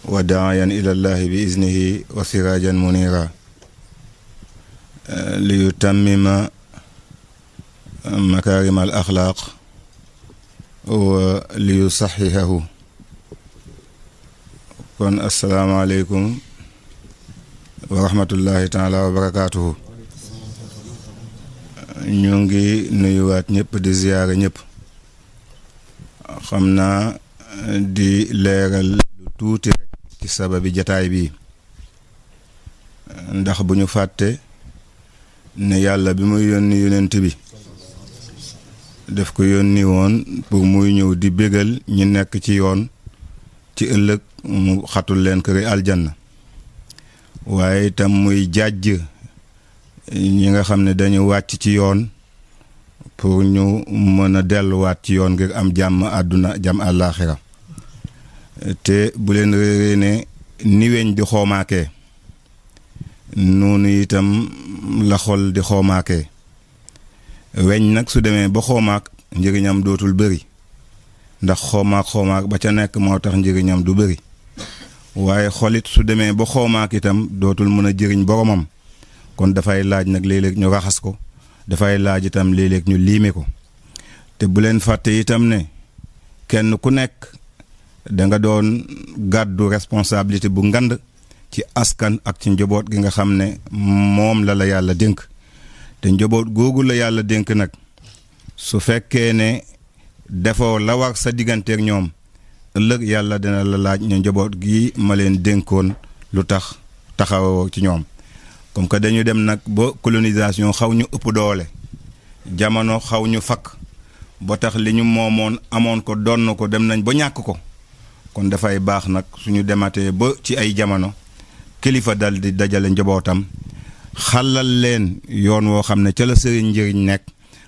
wa daayan ila llahi bi iznihi wa sirajan munira li yutammima makarim al axlaaq wa li yusaxihahu. kon asalaamaaleykum wa rahmatullahi taala wa barakaatuhu. ñu ngi nuyuwaat ñëpp di ziyaara ñëpp. xam naa di leeral lu tuuti rek ci sababi jataay bi, ndax bu ñu fàtte ne yàlla bi muy yónni yonent bi daf ko yónni woon pour muy ñëw di bégal ñi nekk ci yoon ci ëllëg mu xatul leen këri aljanna, waaye itam muy jàjj ñi nga xam ne dañu wàcc ci yoon pour ñu mën a delluwaat ci yoon ngir am jàmm àdduna jàmm àllaaxira. te bu leen réeree ne ni weñ di xoomaakee noonu itam la xol di xoomaakee. weñ nag su demee ba xoomaak njëriñam dootul bëri, ndax xoomaak ba ca nekk moo tax njëriñam du bëri. waaye xolit su demee ba xoomaak itam dootul mën a jëriñ boromam, kon dafay laaj nag léeg-léeg ñu raxas ko, dafay laaj itam léeg-léeg ñu liime ko. te bu leen fàtte itam ne kenn ku nekk da nga doon gàddu responsabilité bu ngand ci askan ak ci njaboot gi nga xam ne moom la yàlla dénk. te njaboot googu la yàlla dénk nag su fekkee ne defoo la war sa digganteeg ñoom, ëllëg yàlla dina la laaj ne njaboot gi ma leen dénkoon lu tax taxawoo ci ñoom. comme que dañu dem nag ba colonisation xaw ñu ëpp doole, jamono xaw ñu fakk ba tax li ñu moomoon amoon ko donn ko dem nañ ba ñàkk ko. kon dafay baax nag suñu dematee ba ci ay jamono kilifa dal di dajale njabootam xalal leen yoon woo xam ne ca la sëriñ njëriñ nekk,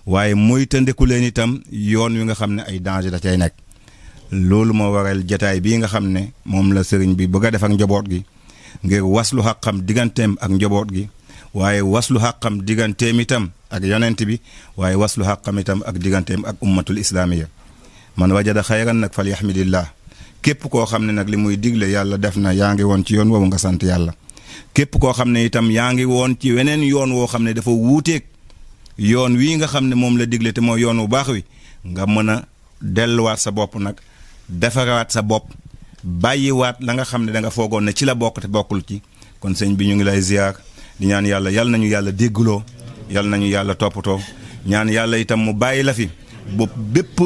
waaye muy tëndeku leen itam yoon wi nga xam ne ay danger da cay nekk. loolu moo waral jataay bii nga xam ne moom la sëriñ bi bëgg a def ak njaboot gi ngir waslu xàqam digganteem ak njaboot gi, waaye waslu xàqam digganteem itam ak yonent bi, waaye waslu xàqam itam ak digganteem ak ummatul islaamiya. man wajada xayran nag fal yaxmidillah. képp koo xam ne nag li muy digle yàlla def na yaa ngi woon ci yoon woowu nga sant yàlla. képp koo xam ne itam yaa ngi woon ci weneen yoon woo xam ne dafa wuuteeg yoon wii nga xam ne moom la digle te mooy yoon wu baax wi, nga mën a delluwaat sa bopp nag defarawaat sa bopp, bàyyiwaat la nga xam ne da nga foogoon ne ci la bokk te bokkul ci. kon sëñ bi ñu ngi lay ziar di ñaan yàlla yal nañu yàlla déggloo, yal nañu yàlla toppatoo, ñaan yàlla itam mu bàyyi la fi bu bépp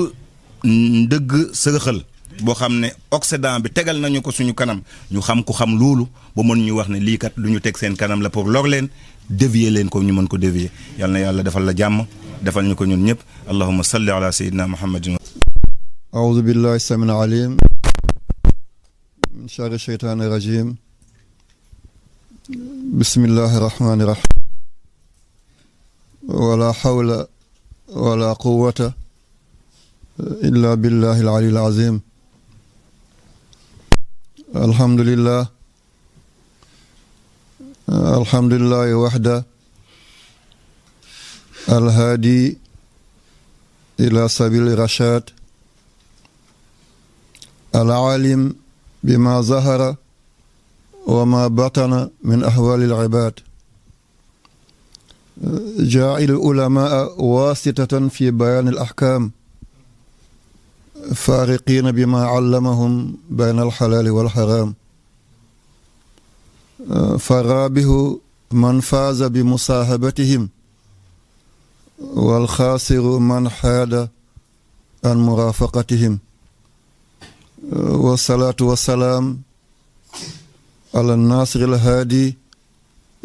ndëgg sërëxal boo xam ne Occident bi tegal nañu ko suñu kanam ñu xam ku xam loolu ba mën ñu wax ne lii kat lu ñu teg seen kanam la pour lor leen, dévier leen ko ñu mën ko dévier. yal na yàlla defal la jàmm, defal ñu ko ñun ñëpp. allahumma salli ala sayyidina muhammadin. a'udhu billahi samil alim min sharri shaytani rajim. bismillahi rahmani rahim. wala hawla wala quwwata illa billahi al-ali al-azim. alhamdulillah alhamdulillahi wahda alhaadi ila sabili rashad alalim bima zahara wa ma batana min ahwali al-ibad ja'il ulama wasitatan fi bayan al-ahkam فارقين بما علمهم بين الحلال والحرام فرابه من فاز بمصاحبتهم والخاسر من حاد عن مرافقتهم والصلاة والسلام على الناصر الهادي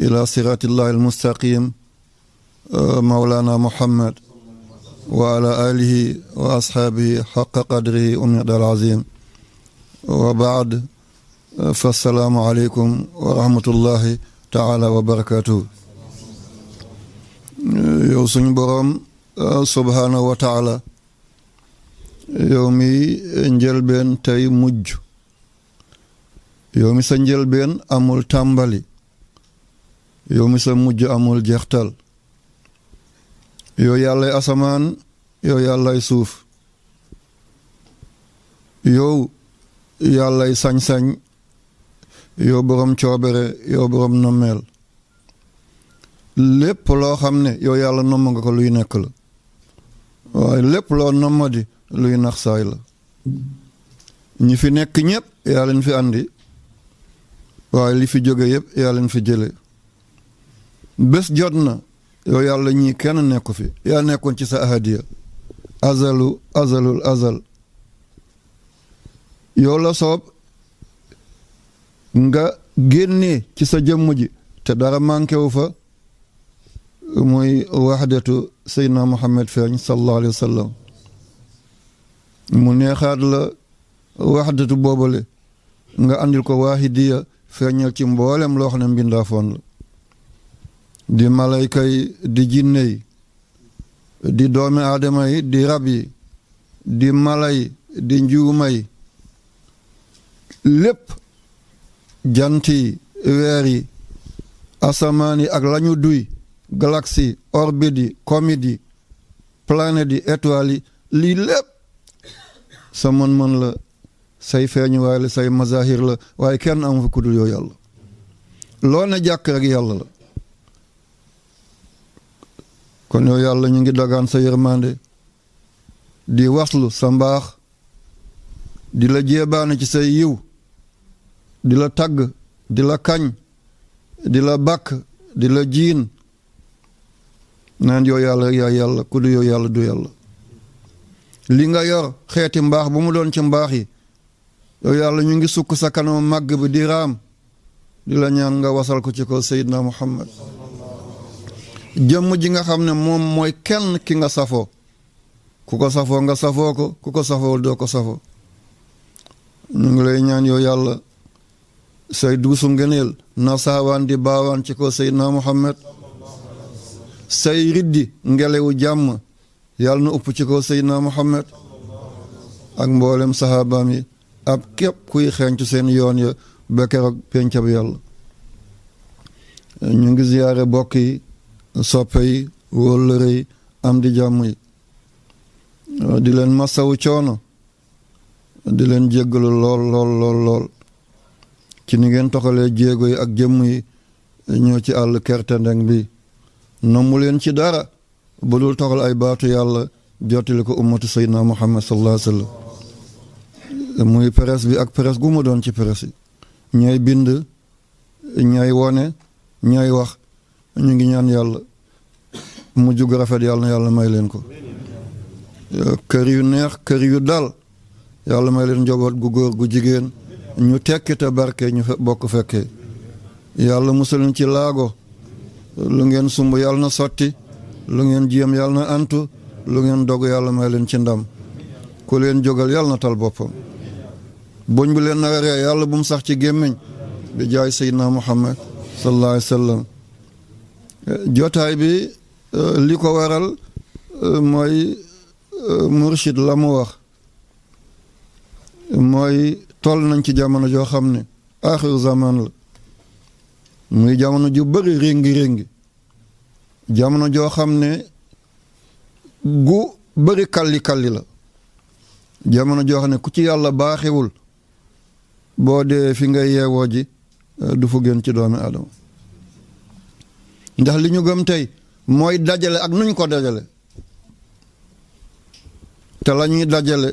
إلى صراط الله المستقيم مولانا محمد وعلى آله وأصحابه حق قدره ومقدار العظيم وبعد فالسلام عليكم ورحمة الله تعالى وبركاته. yow suñu boroom subhaanahu wa taala yow mi njëlbeen tey mujj, yow mi sa njëlbeen amul tàmbali, yow mi sa mujj amul jeextal, yow yàllay asamaan, yow yàllay suuf, yow yàllay sañ-sañ, yow borom coobere yow borom nommeel lépp loo xam ne yow yàlla nomm nga ko luy nekk la waaye lépp loo nommadi luy nax saay la ñi fi nekk ñëpp yaa leen fi andi waaye li fi jóge yëpp yaa leen fi jële bés jot na yow yàlla ñii kenn nekku fi yaa nekkoon ci sa ahadiya azalul azal yow la soob nga génnee ci sa jëmm ji te dara manqué wu fa muy waxdatu seydna Muhammad feeñ sallallahu alayhi wa sallam mu neexaat la waxdatu boobale nga andil ko waahidiya feeñal ci mboolem loo xam ne mbindaafoon la di malayka yi di jinne yi di doomi aadama yi di rab yi di mala yi di njuuma yi lépp jant yi weer yi asamaan yi ak lañu duy galaxie orbite yi comète yi planète yi étoile yi lii lépp sa mën-mën la say feeñu waaye la say mazahir la waaye kenn amu fa kudul yow yàlla loo ne jàkk rek yàlla la kon yow yàlla ñu ngi dagaan sa yërmande di waslu sa mbaax di la jéebaane ci say yiw di la tagg di la kañ di la bàkk di la jiin naan yow yàlla yaa yàlla ku du yow yàlla du yàlla li nga yor xeeti mbaax bu mu doon ci mbaax yi yow yàlla ñu ngi sukk sa kanam màgg bi di raam di la ñaan nga wasal ko ci ko Seydina Muhammad jëmm ji nga xam ne moom mooy kenn ki nga safoo ku ko safoo nga safoo ko ku ko safoowul doo ko safoo ñu ngi lay ñaan yow yàlla say duusu ngeneel na saawaan di baawaan ci ko Seydina Muhammad say riddi ngelewu jàmm yàlla na upp ci ko Seydina Muhammad ak mboolem sahabaam yi ab képp kuy xeeñcu seen yoon ya ba keroog pencab yàlla ñu ngi ziyaare bokk yi soppe yi wóllëre yi am di jàmm yi di leen masawu coono di leen jéggalu lool ci ni ngeen toxalee jéego yi ak jëmm yi ñëw ci àll kertendeng bi nommu leen ci dara bu dul toxal ay baatu yàlla jottali ko ummatu sayyidina Muhammad sallallahu alayhi wa sallam muy presse bi ak presse gu mu doon ci presse yi ñooy bind ñooy wone ñooy wax ñu ngi ñaan yàlla mu jug rafet yàlla na yàlla may leen ko kër yu neex kër yu dal yàlla may leen njaboot gu góor gu jigéen ñu tekki te barke ñu bokk fekkee yàlla musaluñ ci laago lu ngeen sumb yàlla na sotti lu ngeen jéem yàlla na antu lu ngeen dog yàlla may leen ci ndam ku leen jógal yàlla na tal boppam buñ bu leen nara ree yàlla bu mu sax ci gémmiñ bi jaay Seydina Muhammad sallallahu alayhi wa sallam jotaay bi li ko waral mooy murshid la mu wax mooy toll nañ ci jamono joo xam ne axiru zaman la muy jamono ju bëri réngi jamono joo xam ne gu bëri kalli la jamono joo xam ne ku ci yàlla baaxiwul boo dee fi ngay yeewoo ji du fu gën ci doomi aadama ndax li ñu gëm tey mooy dajale ak nuñ ko dajale te la ñuy dajale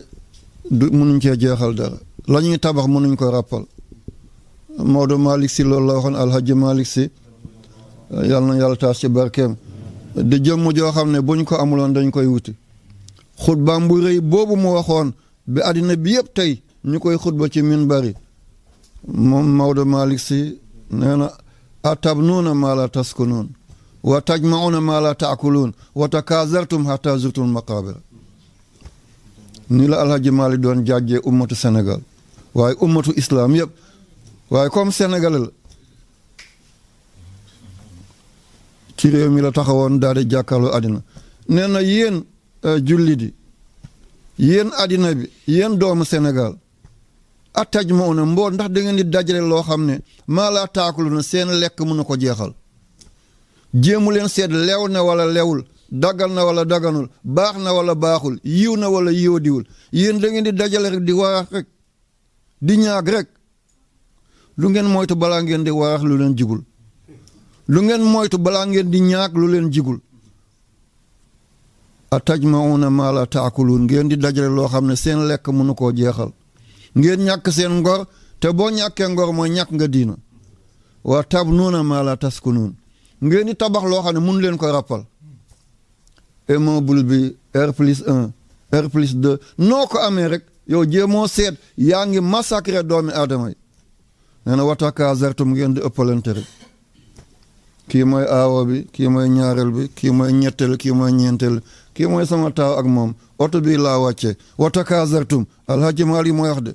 du mënuñ cee jeexal dara la ñuy tabax mënuñ ko ràppal Maodo Malick Sy loolu la waxoon Alhaji Malick Sy yàlla na yàlla taas ci barkeem di jëmm joo xam ne buñ ko amuloon dañ koy wuti xutbaam bu rëy boobu mu waxoon bi àddina bi yëpp tey ñu koy xutba ci minbari moom Maodo Malick Sy nee na atabnuuna maa laa taskunuun wa tajma'uuna maa laa taakuluun wa takaazartum hatta zurtum maqaabira ni la Alhaji Malick doon jàjjee ummatu Sénégal waaye ummatu islam yëpp waaye comme Sénégal la ci réew mi la taxawoon daal di jàkkaarloo àddina nee na yéen julli di yéen àddina bi yéen doomu Sénégal ataj ma una mbool ndax da ngeen di dajale loo xam ne maa laa taakulu na seen lekk mën na ko jeexal jéemu leen seet lew na wala lewul daggal na wala daganul baax na wala baaxul yiw na wala yiw diwul yéen da ngeen di dajale rek di waax rek di ñaag rek lu ngeen moytu balaa ngeen di waax lu leen jigul lu ngeen moytu balaa ngeen di ñaak lu leen jigul atajmauna maa laa taakuluun ngeen di dajale loo xam ne seen lekk mënu koo jeexal ngeen ñàkk seen ngor te boo ñàkkee ngor mooy ñàkk nga diina wa tabnuuna maa laa taskunuun ngeen di tabax loo xam ne mun leen ko rappal immeuble bi R+1 R+2 noo ko amee rek yow jéemoo seet yaa ngi massacré doomi aadama yi nee na watakazartum ngeen di ëppalante rek kii mooy aawo bi kii mooy ñaareel bi kii mooy ñetteel kii mooy ñeenteel kii mooy sama taaw ak moom oto bii laa wàcce watakazartum alhaji Maali mooy wax de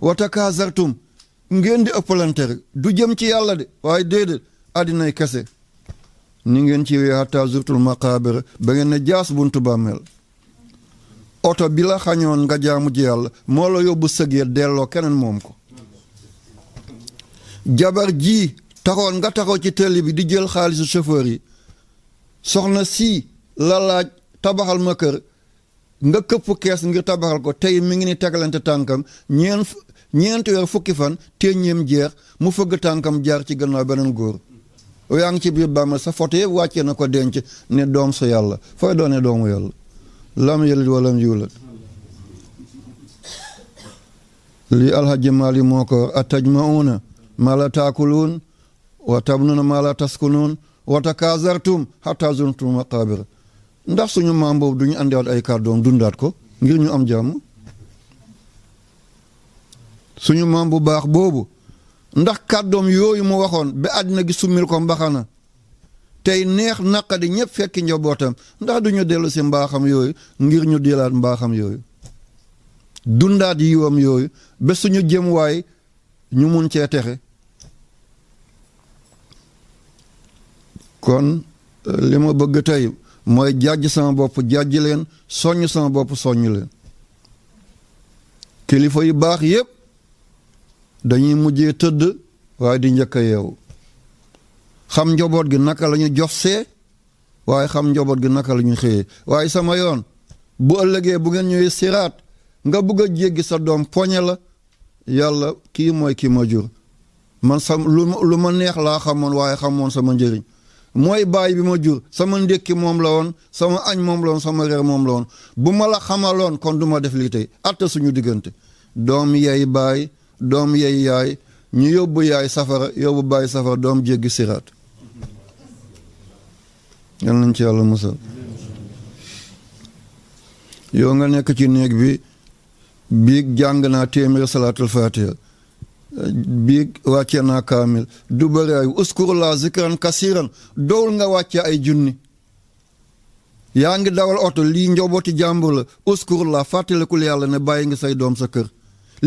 watakazartum ngeen di ëppalante rek du jëm ci yàlla de waaye déedéet addinay kese ni ngeen ci wee hatta zurtul maqaabir ba ngeen ne jaas buntu bàmmeel oto bi la xañoon nga jaamu ji yàlla moo la yóbbu sëgee delloo keneen moom ko jabar ji taxoon nga taxaw ci télé bi di jël xaalisu chauffeur yi soxna si la laaj tabaxal ma kër nga këpp kees ngir tabaxal ko tey mi ngi ni tegalante tànkam ñeenti weer fukki fan téeñeem jeex mu fëgg tànkam jaar ci gannaaw beneen góor yaa ngi ci biir bàmmeel sa photo yëpp wàccee na ko denc ne doom sa yàlla fooy doone doomu yàlla lam yalid walam yulad lii alhaji Maali moo ko atajmauna maa laa taakuluun wa tabnuuna maa laa taskunuun wa takazartum hatta zurtum maqaabir ndax suñu maam boobu duñu andiwaat ay kàddoom dundaat ko ngir ñu am jàmm suñu maam bu baax boobu ndax kàddoom yooyu mu waxoon ba àddina gi summil ko mbaxana tey neex naqadi ñëpp fekki njabootam ndax duñu dellu si mbaaxam yooyu ngir ñu dilaat mbaaxam yooyu dundaat yiwam yooyu ba suñu jëm waay ñu mun cee texe kon li ma bëgg tey mooy jàjj sama bopp jàjj leen soññ sama bopp soññ leen kilifa yu baax yépp dañuy mujjee tëdd waaye di njëkk a yeewu xam njaboot gi naka la ñu jox see waaye xam njaboot gi naka la ñu xëyee waaye sama yoon bu ëllëgee bu ngeen ñëwee siraat nga bëgg a jéggi sa doom poñe la yàlla kii mooy kii ma jur man sa lu ma neex laa xamoon waaye xamoon sama njëriñ mooy baay bi ma jur sama ndékki moom la woon sama añ moom la woon sama reer moom la woon bu ma la xamaloon kon du ma def lii tey atta suñu diggante doom yey baay doom yey yaay ñu yóbbu yaay safara yóbbu baay safara doom jéggi siraat yal nañ ci yàlla musal yow nga nekk ci néeg bi biig jàng naa téeméer salaatul fatiha biig wàcce naa kaamil du bëri ay uskurullah zikran kasiran dowul nga wàcce ay junni yaa ngi dawal oto lii njobooti jàmbur la uskurullah fàttalikul yàlla ne bàyyi nga say doom sa kër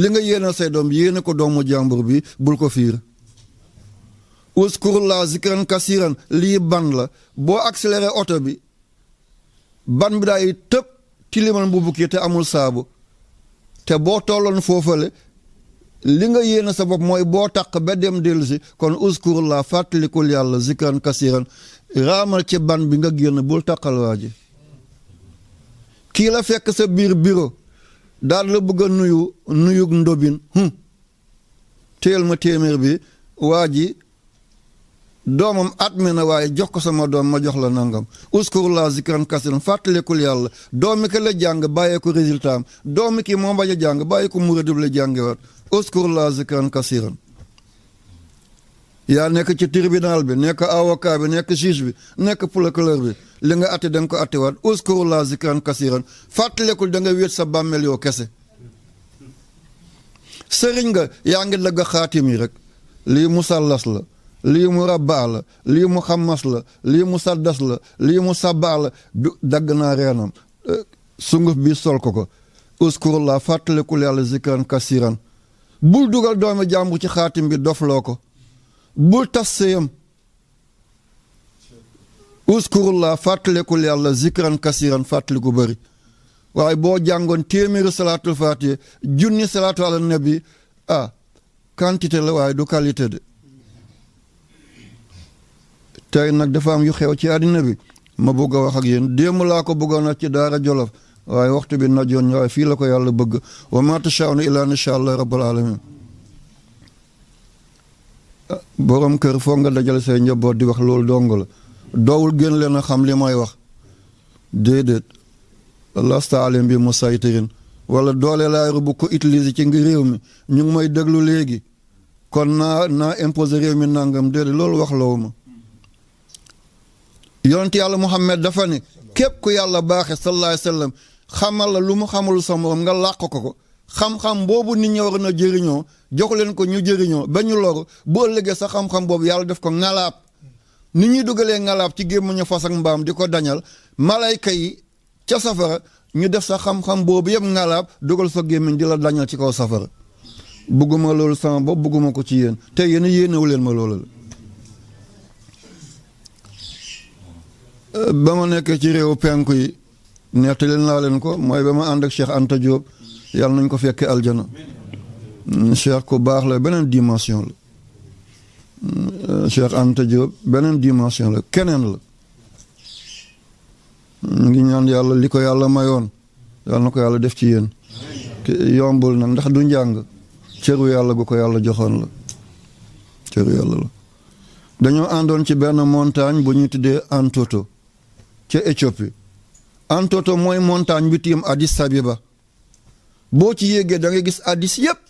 li nga yéenal say doom yéene ko doomu jàmbur bi bul ko fiir uskurullah zikran kasiran lii ban la boo accéléré oto bi ban bi daay tëb tilimal mbubb ki te amul saabu te boo tolloon foofale li nga yéene sa bopp mooy boo taq ba dem dellu si kon uskurullah fàttalikul yàlla zikran kasiran raamal ci ban bi nga génn bul taqal waa ji kii la fekk sa biir bureau daal la bëgg a nuyug ndobin téel ma téeméer bi waa ji doomam at mi na waaye jox ko sama doom ma jox la nangam uskurullah zikran kasiran fàttalikul yàlla doomi ki la jàng bàyyee ko résultat am doomi ki moo bañ a jàng bàyyi ko muradib la jàngewaat uskurullah zikran kasiran yaa nekk ci tribunal bi nekk avocat bi nekk juge bi nekk procureur bi li nga atte da nga ko attewaat uskurullah zikran kasiran fàttalikul da nga wéet sa bàmmeel yoo kese sëriñ nga yaa ngi dagg xaatim yi rek lii musallas la lii mu rabbaa la lii mu xammas la lii mu saddas la lii mu sabbaa la du dagg naa reenam sunguf bi sol ko uskurullah fàttalikul yàlla zikran kasiran bul dugal doomi jàmbur ci xaatim bi dofloo ko bul tas sëyam uskurullah fàttalikul yàlla zikran kasiran fàttaliku bëri waaye boo jàngoon téeméeri salaatul faatiha junni salaatu ala nabi quantité la waaye du qualité de tey nag dafa am yu xew ci àddina bi ma bëgg a wax ak yéen démb laa ko bëggoon a ci daara Jolof waaye waxtu bi najoon ñu waaye fii la ko yàlla bëgg wa ma tashaa'una illaa an yashaa Allah rabbul alamin borom kër foog nga dajale say njaboot di wax loolu dong la doowul gën leen a xam li may wax déedéet lasta alim bi musaytirin wala doole laay bu ko utiliser ci ngir réew mi ñu ngi may déglu léegi kon naa imposer réew mi nangam déedéet loolu wax lawu ma yonent yàlla Muhammad dafa ne képp ku yàlla baaxe sallallahu alayhi wa sallam xamal la lu mu xamul sa morom nga làq ko xam-xam boobu nit ñi war na jëriñoo jox leen ko ñu jëriñoo ba ñu loru boo ëllëgee sa xam-xam boobu yàlla def ko ngalaab nit ñuy dugalee ngalaab ci gémmiñu fas ak mbaam di ko dañal malayka yi ca safara ñu def sa xam-xam boobu yëpp ngalaab dugal sa gémmiñ di la dañal ci kaw safara bugguma loolu sama bopp bugguma ko ci yéen te yéen yéenewu leen ma loolu la ba ma nekkee ci réewu penku yi nettali naa leen ko mooy ba ma ànd ak Cheikh Anta Diop yàlla nañ ko fekkee aljana Cheikh ku baax la beneen dimension la Cheikh Anta Diop beneen dimension la keneen la ñu ngi ñaan yàlla li ko yàlla mayoon yàlla na ko yàlla def ci yéen yombul nag ndax du njàng cëru yàlla gu ko yàlla joxoon la cëru yàlla la dañoo àndoon ci benn montagne bu ñuy tuddee Antoto ca Éthiopie Antoto mooy montagne bi tiim Addis Abeba boo ci yéegee da ngay gis Addis yëpp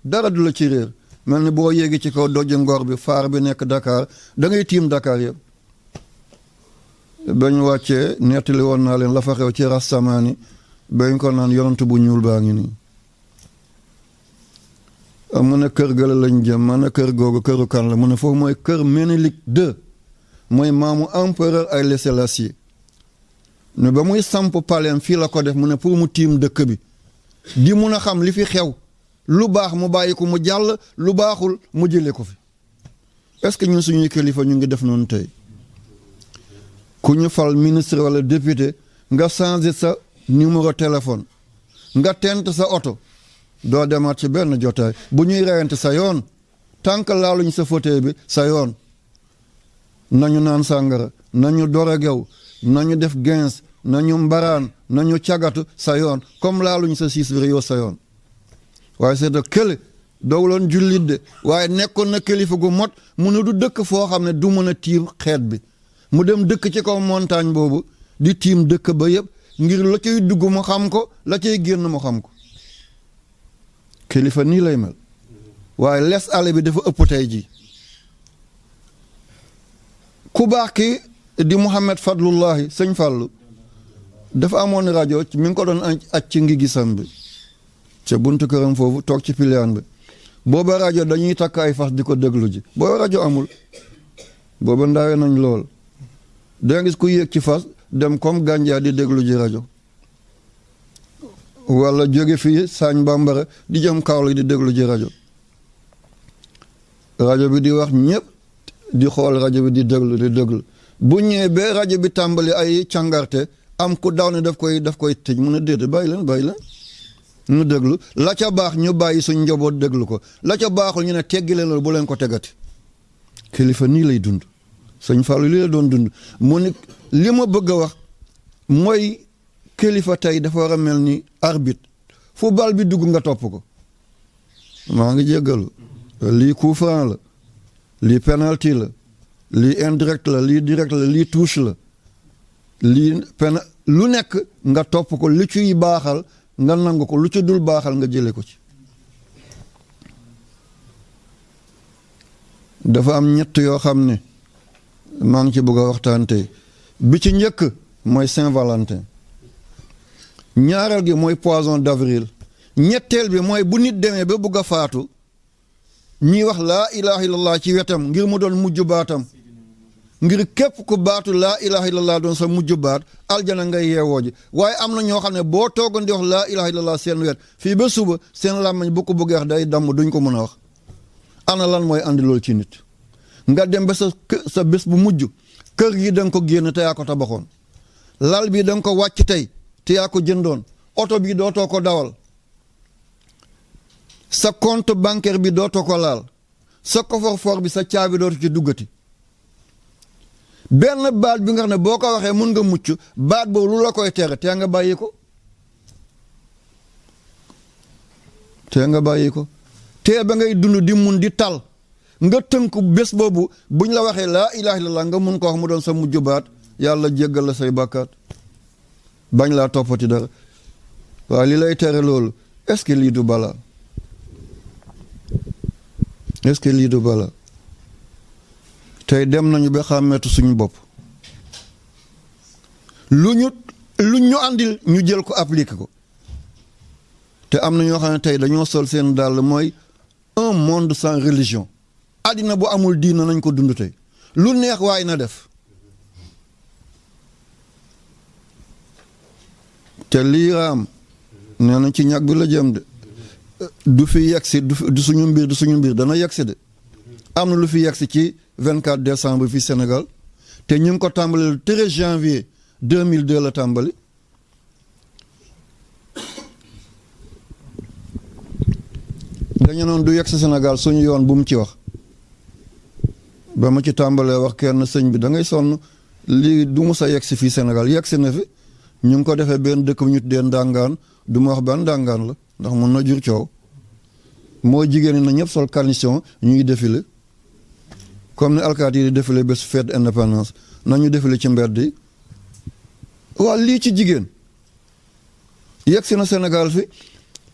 dara du la ci réer mel ni boo yéegee ci kaw dojju ngor bi faar bi nekk Dakar da ngay tiim Dakar yëpp bañ wàccee nettali woon naa leen la fa xew ci Rastamaani bañ ko naan yonent bu ñuul baa ngi nii mu ne kër gala lañ jëm ma ne kër googu këru kan la mu ne foofu mooy kër Ménélik II mooy maamu empereur Haïlé Sélassié ne ba muy samp paleem fii la ko def mu ne pour mu tiim dëkk bi di mun a xam li fi xew lu baax mu bàyyi ko mu jàll lu baaxul mu jëlee ko fi est-ce que ñun suñuy kilifa ñu ngi def noonu tey ku ñu fal ministre wala député nga changé sa numéro téléphone nga tent sa oto doo demaat ci benn jotaay bu ñuy reyante sa yoon tànk laaluñ sa fauteuil bi sa yoon nañu naan sàngara nañu dorogew nañu def gens nañu mbaraan nañu cagatu sa yoon comme laaluñ sa siis bi yow sa yoon waaye c'est de kële doowuloon jullit de waaye nekkoon na kilifa gu mot mu ne du dëkk foo xam ne du mën a tiim xeet bi mu dem dëkk ci kaw montagne boobu di tiim dëkk ba yëpp ngir la cay dugg mu xam ko la cay génn mu xam ko kilifa nii lay mel waaye les ale bi dafa ëpp tey ji ku baax ki di Mouhamed Fadlullahi sëñ Fàllu dafa amoon rajo mi ngi ko doon aj ci ngi gisam bi ca buntu këram foofu toog ci piliyaan bi booba rajo dañuy takk ay fas di ko déglu ji booba rajo amul booba ndawee nañ lool da nga gis ku yéeg ci fas dem comme gànjaa di déglu ji rajo wala jóge fii Sagne Bambara di jëm Kaolack di déglu ji rajo bi di wax ñëpp di xool rajo bi di déglu bu ñëwee ba rajo bi tàmbali ay càngarte am ku daw ne daf koy tëj mun a déedéet bàyyi leen ñu déglu la ca baax ñu bàyyi suñ njaboot déglu ko la ca baaxul ñu ne teggi leen loolu bu leen ko tegati kilifa nii lay dund sëñ Fallou lii la doon dund mu ne li ma bëgg a wax mooy kilifa tey dafa war a mel ni arbitre fu bal bi dugg nga topp ko maa ngi jéggalu lii coup franc la lii penalty la lii indirect la lii direct la lii touche la lii lu nekk nga topp ko lu ciy baaxal nga nangu ko lu ci dul baaxal nga jële ko ci dafa am ñett yoo xam ne maa ngi ci bëgg a waxtaan tey bi ci njëkk mooy Saint-Valentin ñaareel gi mooy poisson d'avril ñetteel bi mooy bu nit demee ba bëgg a faatu ñuy wax laa ilaha illallah ci wetam ngir mu doon mujj baatam ngir képp ku baatu laa ilaha illallah doon sa mujj baat aljana ngay yeewoo ji waaye am na ñoo xam ne boo toogoon di wax laa ilaha illallah seen wet fii ba suba seen làmmiñ bu ko bëggee wax day damm duñ ko mën a wax ana lan mooy andi loolu ci nit nga dem ba sa bés bu mujj kër gi da nga ko génn te yaa ko tabaxoon lal bi da nga ko wàcc tey te yaa ko jëndoon oto bi dootoo ko dawal sa compte bancaire bi dootoo ko laal sa coffre-fort bi sa caabi dootu ci duggati benn baat bi nga xam ne boo ko waxee mun nga mucc baat boobu lu la koy tere tee nga bàyyi ko tee ba ngay dund di mun di tal nga tënku bés boobu buñ la waxee laa ilaaha illallaah nga mun ko wax mu doon sa mujj baat yàlla jéggal la say bàkkaat bañ laa toppati dara waaye li lay tere loolu est-ce que lii du bala est-ce que lii du bala tey dem nañu ba xàmmeetu suñu bopp lu ñu àndil ñu jël ko appliqué ko te am na ñoo xam ne tey dañoo sol seen dàll mooy un monde sans religion àddina bu amul diina nañ ko dund tey lu neex waay na def te lii raam nee na ci ñag bi la jëm de du fi yegsi du suñu mbir dana yegsi de am na lu fi yegsi ci 24 décembre fii Sénégal te ñu ngi ko tàmbali le 13 janvier 2002 la tàmbali dañu noon du yegsi Sénégal suñu yoon bu mu ci wax ba ma ci tàmbalee wax kenn sëñ bi da ngay sonn lii du mu sa yegsi fii Sénégal yegsi na fi ñu ngi ko defee benn dëkk bu ñu tuddee ndàngaan du ma wax ban ndàngaan la ndax mun na jur coow moo jigéen ñi na ñëpp sol carnation ñuy défilé comme ni alkaati yi di défilé bés fête indépendance nañu défilé ci mbedd yi waa lii ci jigéen yegsi na Sénégal fi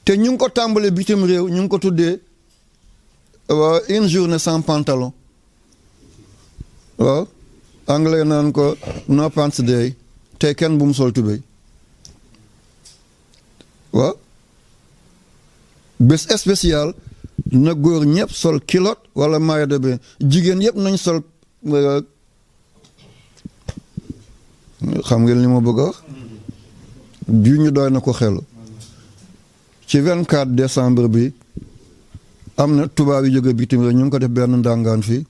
te ñu ngi ko tàmbalee bitim réew ñu ngi ko tuddee une journée sans pantalon waaw anglais naan ko no pants day tey kenn bu mu sol tubéy waaw bés spécial na góor ñëpp sol culotte wala maillot de bain jigéen yëpp nañ sol xam ngeen li ma bëgg a wax ju ñu doy na ko xelu ci 24 décembre bi am na tubaab yi jóge bitim réew ñu ngi ko def benn ndàngaan fii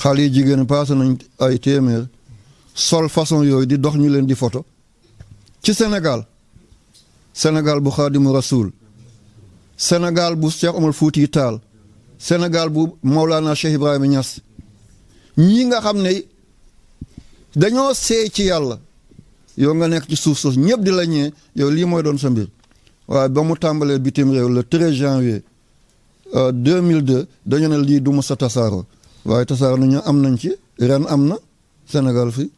xale yi jigéen paase nañ ay téeméer sol façon yooyu di dox ñu leen di photo ci Sénégal bu Xaadimu Rasuul Sénégal bu Cheikh Omar Fouti Taal Sénégal bu Mawlana Cheikh Ibrahima Niass ñi nga xam ne dañoo seey ci yàlla yow nga nekk ci suuf suuf ñëpp di la ñee yow lii mooy doon sa mbir waaye ba mu tàmbalee bitim réew le 13 janvier 2002 dañu ne lii du mu sa tasaaroo waaye tasaaroo nañu am nañ ci ren am na Sénégal fii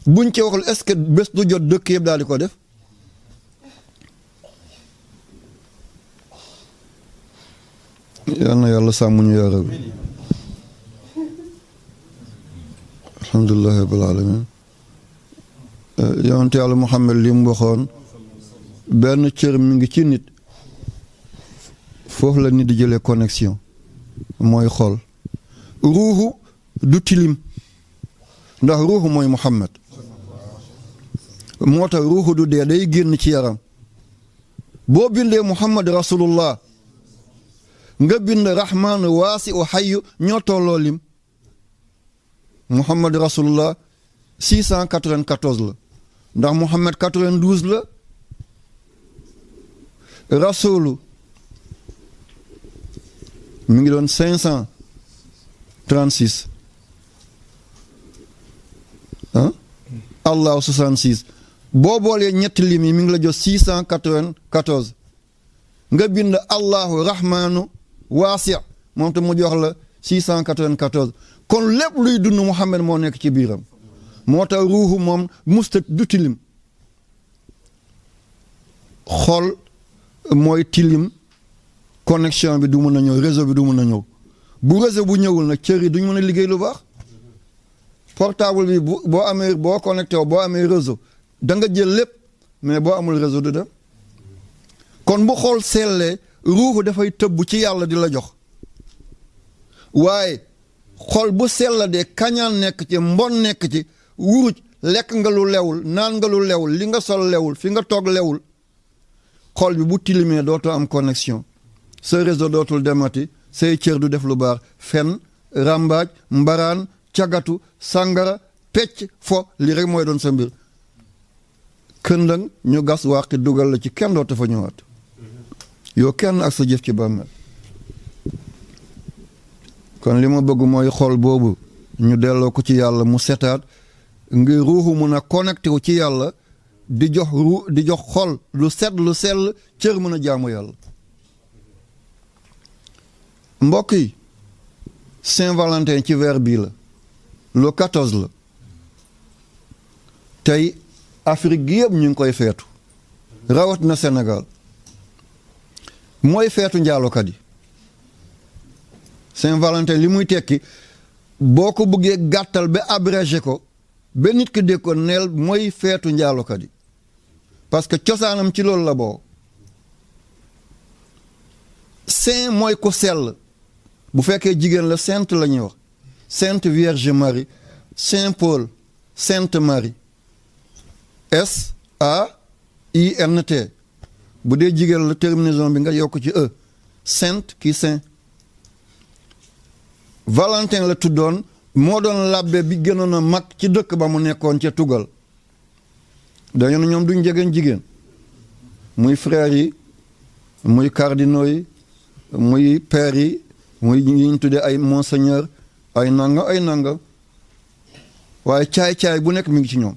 buñ ci waxul est-ce que bés du jot dëkk yëpp daal di ko def yal na yàlla sàmm ñu yaa rabbi alhamdulillahi rabbil alamin yonent yàlla Muhammad li mu waxoon benn cër mi ngi ci nit foofu la nit di jëlee connexion mooy xol ruuxu du tilim ndax ruuxu mooy Muhammad moo tax ruuxu du dee day génn ci yaram boo bindee Muhammad rasulullah nga bind rahmaan waasi u xayu ñoo tolloo lim Muhammad rasulullah 694 la ndax Muhammad 92 la rasulu mi ngi doon 536 ah allahu 66 boo boolee ñetti lim yi mi ngi la jox 694 nga bind allahu rahmaanu waasi moom te mu jox la 694 kon lépp luy dund Muhammad moo nekk ci biiram moo tax ruuxu moom musta du tilim xol mooy tilim connexion bi du mën a ñëw réseau bi du mën a ñëw bu réseau bu ñëwul nag cër yi duñ mën a liggéey lu baax portable bi boo amee boo connecté woo boo amee réseau da nga jël lépp mais boo amul réseau du dem kon bu xol sellee ruuxu dafay tëbb ci yàlla di la jox waaye xol bu sella de kañaan nekk ci mbon nekk ci wuruj lekk nga lu lewul naan nga lu lewul li nga sol lewul fi nga toog lewul xol bi bu tilimee dootoo am connexion sa réseau dootul demati say cër du def lu baax fen ràmbaaj mbaraan cagatu sàngara pecc fo li rek mooy doon sa mbir këndëng ñu gas wàqi dugal la ci kenn dootu fa ñëwaat yow kenn ak sa jëf ci bàmmeel kon li ma bëgg mooy xol boobu ñu delloo ko ci yàlla mu setaat ngir ruuxu mun a connecté wu ci yàlla di jox xol lu set lu sell cër mën a jaamu yàlla mbokk yi Saint-Valentin ci weer bii la le 14 la tey Afrique gi yëpp ñu ngi koy feetu rawat na Sénégal mooy feetu njaalokat yi Saint-Valentin li muy tekki boo ko bëggee gàttal ba abrégé ko ba nit ki dégg ko neel mooy feetu njaalokat yi parce que cosaanam ci loolu la boo saint mooy ku sell bu fekkee jigéen la sainte la ñuy wax sainte Vierge Marie Saint Paul Sainte Marie SAINT bu dee jigéen la terminaison bi nga yokk ci e sainte kii saint Valentin la tuddoon moo doon labbe bi gënoon a mag ci dëkk ba mu nekkoon ca tugal dañoo ne ñoom duñ jegeen jigéen muy frères yi muy cardinaux yi muy pères yi muy ñi ñu tuddee ay monseigneur ay nanga waaye caay-caay bu nekk mi ngi ci ñoom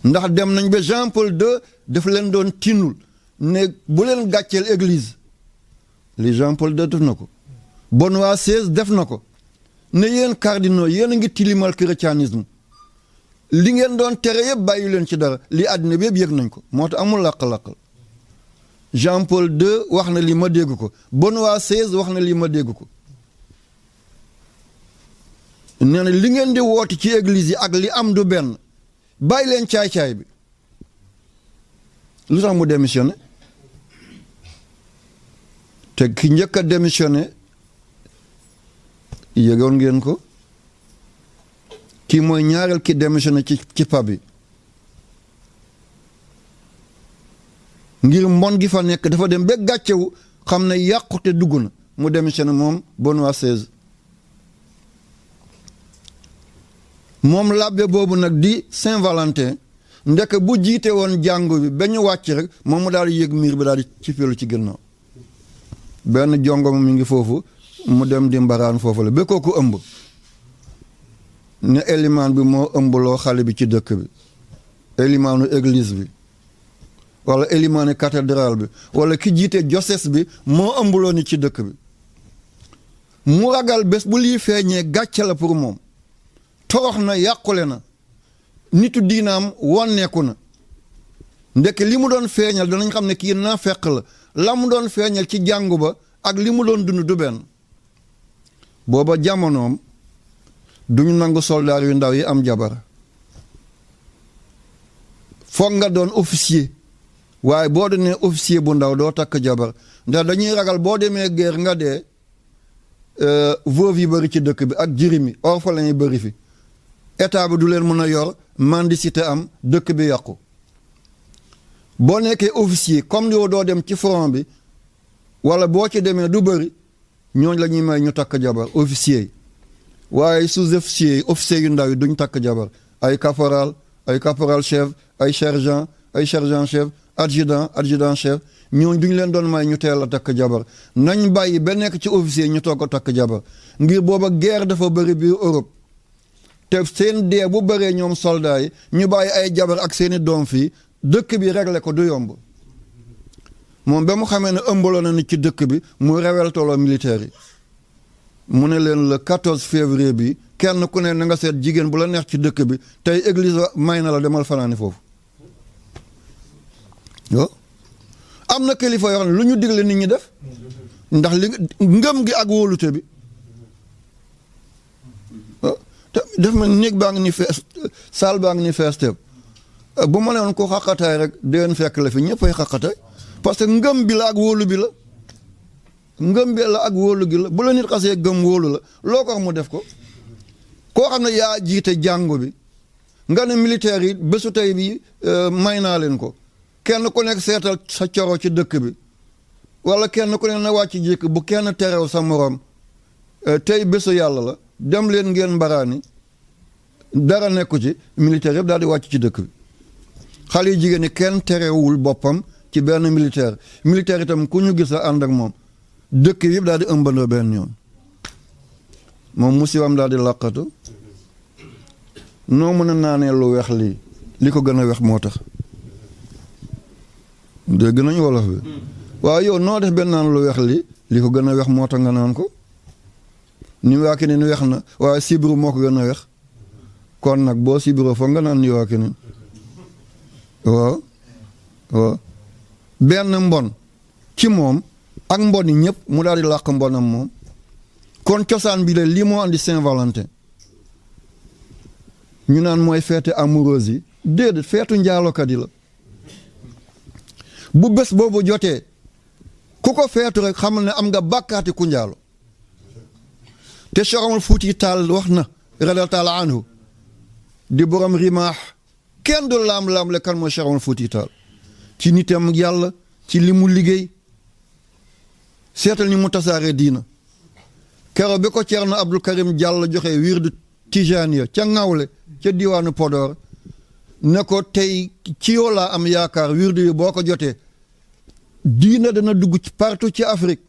ndax dem nañ ba Jean Paul II daf leen doon tinul ne bu leen gàcceel église li Jean Paul II def na ko Benoît XVI def na ko ne yéen cardinaux yéen a ngi tilimal christianisme li ngeen doon tere yëpp bàyyi leen ci dara li àddina bi yëpp yëg nañ ko moo tax amul làq-làqal Jean Paul II wax na li ma dégg ko Benoît XVI wax na li ma dégg ko nee na li ngeen di woote ci église yi ak li am du benn bàyyi leen caay-caay bi lu tax mu démissionné te ki njëkk a démissionné yëgoon ngeen ko kii mooy ñaareel ki démissionné ci pab bi ngir mbon gi fa nekk dafa dem ba gàccewu xam ne yàqute dugg na mu démissionné moom Benoît XVI moom labbe boobu nag di Saint-Valentin ndek bu jiite woon jàngu bi ba ñu wàcc rek moom mu daal di yëg miir bi daal di ci filu ci ginnaaw benn jongoma mi ngi foofu mu dem di mbaraan foofu la ba kooku ëmb ne élimaan bi moo ëmbloo xale bi ci dëkk bi élimaanu église bi wala élimaanu cathédrale bi wala ki jiite diocèse bi moo ëmbloo ni ci dëkk bi mu ragal bés bu lii feeñee gàcce la pour moom torox na yàqule na nitu diinaam wonneeku na ndekk li mu doon feeñal danañ xam ne kii naa fekk la mu doon feeñal ci jàngu ba ak li mu doon dund du benn booba jamonoom duñu nangu soldaar yu ndaw yi am jabar foog nga doon officier waaye boo doonee officier bu ndaw doo takk jabar ndax dañuy ragal boo demee guerre nga dee veuve yi bëri ci dëkk bi ak jirim yi orphelin yi bëri fi état bi du leen mën a yor mendicité am dëkk bi yàqu boo nekkee officier comme yow doo dem ci front bi wala boo ci demee du bëri ñooñ la ñuy may ñu takk jabar officier yi waaye sous-officier yi officier yu ndaw yi duñ takk jabar ay caporal chef ay sergent chef adjudant chef ñooñ duñ leen doon may ñu teel a takk jabar nañ bàyyi ba nekk ci officier ñu toog a takk jabar ngir booba guerre dafa bëri biir Europe te seen dee bu bëree ñoom soldats yi ñu bàyyi ay jabar ak seeni doom fii dëkk bi réglé ko du yomb moom ba mu xamee ne ëmbaloo na nit ci dëkk bi mu reweltoloo militaire yi mu ne leen le 14 février bi kenn ku ne na nga seet jigéen bu la neex ci dëkk bi tey église may na la demal fanaani foofu yo am na kilifa yoo xam ne lu ñu digle nit ñi def ndax li ngëm gi ak wóolute bi te def ma néeg baa ngi ni fees saal baa ngi ni fees teeb bu ma leen ko xaqataay rek deen fekk la fi ñëppay xaqataay parce que ngëm bi la ak wóolu bi la ngëm bi la ak wóolu gi la bu la nit xasee gëm wóolu la loo ko wax mu def ko koo xam ne yaa jiite jàngu bi nga ne militaire yi bésu tey bi may naa leen ko kenn ku nekk seetal sa coro ci dëkk bi wala kenn ku nekk na wàcc jikk bu kenn terew sa morom tey bésu yàlla la dem leen ngeen mbaraani dara nekku ci militaire yëpp daal di wàcc ci dëkk bi xale yi jigéen ñi kenn terewul boppam ci benn militaire itam ku ñu gis a ànd ak moom dëkk yëpp daal di ëmbandoo benn yoon moom musiwam daal di làqatu noo mën a naanee lu weex li ko gën a weex moo tax dégg nañu wolof bi waaw yow noo def benn naan lu weex li ko gën a weex moo tax nga naan ko New Awakening weex na waaye sibiru moo ko gën a weex kon nag boo sibiroo foog nga naan New Awakening waaw waaw benn mbon ci moom ak mbon yi ñëpp mu daal di làq mbonam moom kon cosaan bi de lii moo andi Saint-Valentin ñu naan mooy feete amoureuse yi déedéet feetu njaalokat yi la bu bés boobu jotee ku ko feetu rek xamal ne am nga bàkkaati ku njaalo te Cheikh Omar Fuuti Taal wax na radiyallaahu taala anhu di borom rimaax kenn du laam-laam le kan mooy Cheikh Omar Fuuti Taal ci nitam yàlla ci li mu liggéey seetal ni mu tasaare diina kero bi ko Ceerno Abdul Karim Jàll joxe wirdu Tijaaniya ca Ngawle ca diwaanu Podor ne ko tey ci yow laa am yaakaar wirdu yi boo ko jotee diina dana dugg ci partout ci Afrique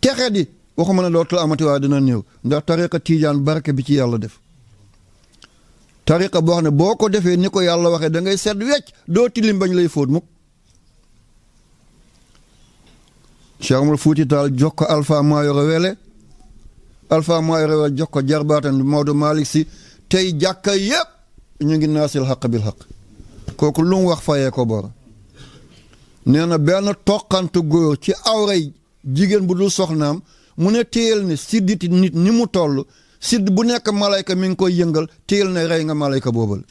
texe di waxuma ne dootul amati waaye dina néew ndax tariqa Tijaan barke bi ci yàlla def tariqa boo xam ne boo ko defee ni ko yàlla waxee da ngay sedd wecc doo tilim bañ lay fóot mukk Cheikh Omar Fuuti Taal jox ko Alpha Mayoro Wele Alpha Mayoro Wele jox ko jarbaatam bi Maodo Malick Sy tey jàkka yépp ñu ngi naasil xaq bil xaq kooku lu mu wax fayee ko bor nee na benn toqantu góor ci awray jigéen bu dul soxnaam mu ne téyel ne sidditi nit ni mu toll sidd bu nekk malayka mi ngi koy yëngal téyel ne rey nga malayka boobal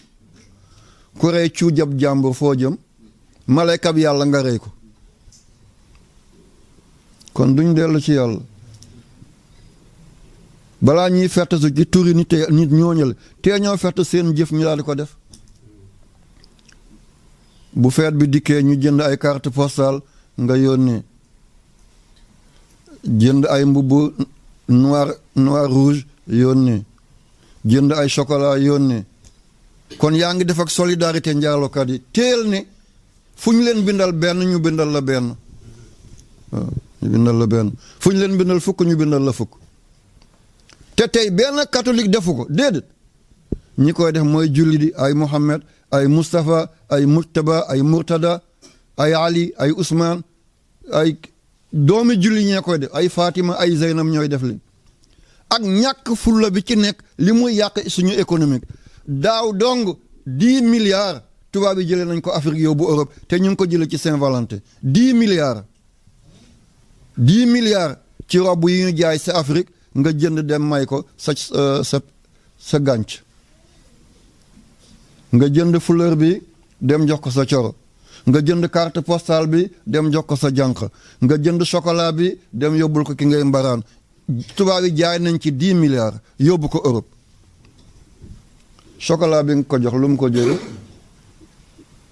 ku rey cuujab jàmbur foo jëm malayka bi yàlla nga rey ko kon duñ dellu ci yàlla balaa ñuy fett su ci turi nit ñooñal tee ñoo fett seen jëf ñu daal di ko def bu feet bi dikkee ñu jënd ay carte postale nga yónnee jënd ay mbubb noir rouge yónnee jënd ay chocolat yónnee kon yaa ngi def ak solidarité njaalokat yi teel ne fu ñu leen bindal benn ñu bindal la benn waaw ñu bindal la benn fu ñu leen bindal fukk ñu bindal la fukk te tey benn catholique defu ko déedéet ñi koy def mooy julli di ay Mohammed ay Moustapha ay Mujtaba ay Murtada ay Ali ay Ousmane ay doomi julli ñee koy def ay Fatima ay Zeynab ñooy def li ak ñàkk fulla bi ci nekk li muy yàq suñu économique daaw dong 10 milliards tubaab yi jëlee nañ ko Afrique yóbbu Europe te ñu ngi ko jëlee ci Saint-Valentin 10 milliards 10 milliards ci robb yi ñu jaay sa Afrique nga jënd dem may ko sa gànc nga jënd fleur bi dem jox ko sa coro nga jënd carte postale bi dem jox ko sa jànq nga jënd chocolat bi dem yóbbul ko ki ngay mbaraan tubaab yi jaay nañ ci 10 milliards yóbbu ko Europe chocolat bi nga ko jox lu mu ko jëlee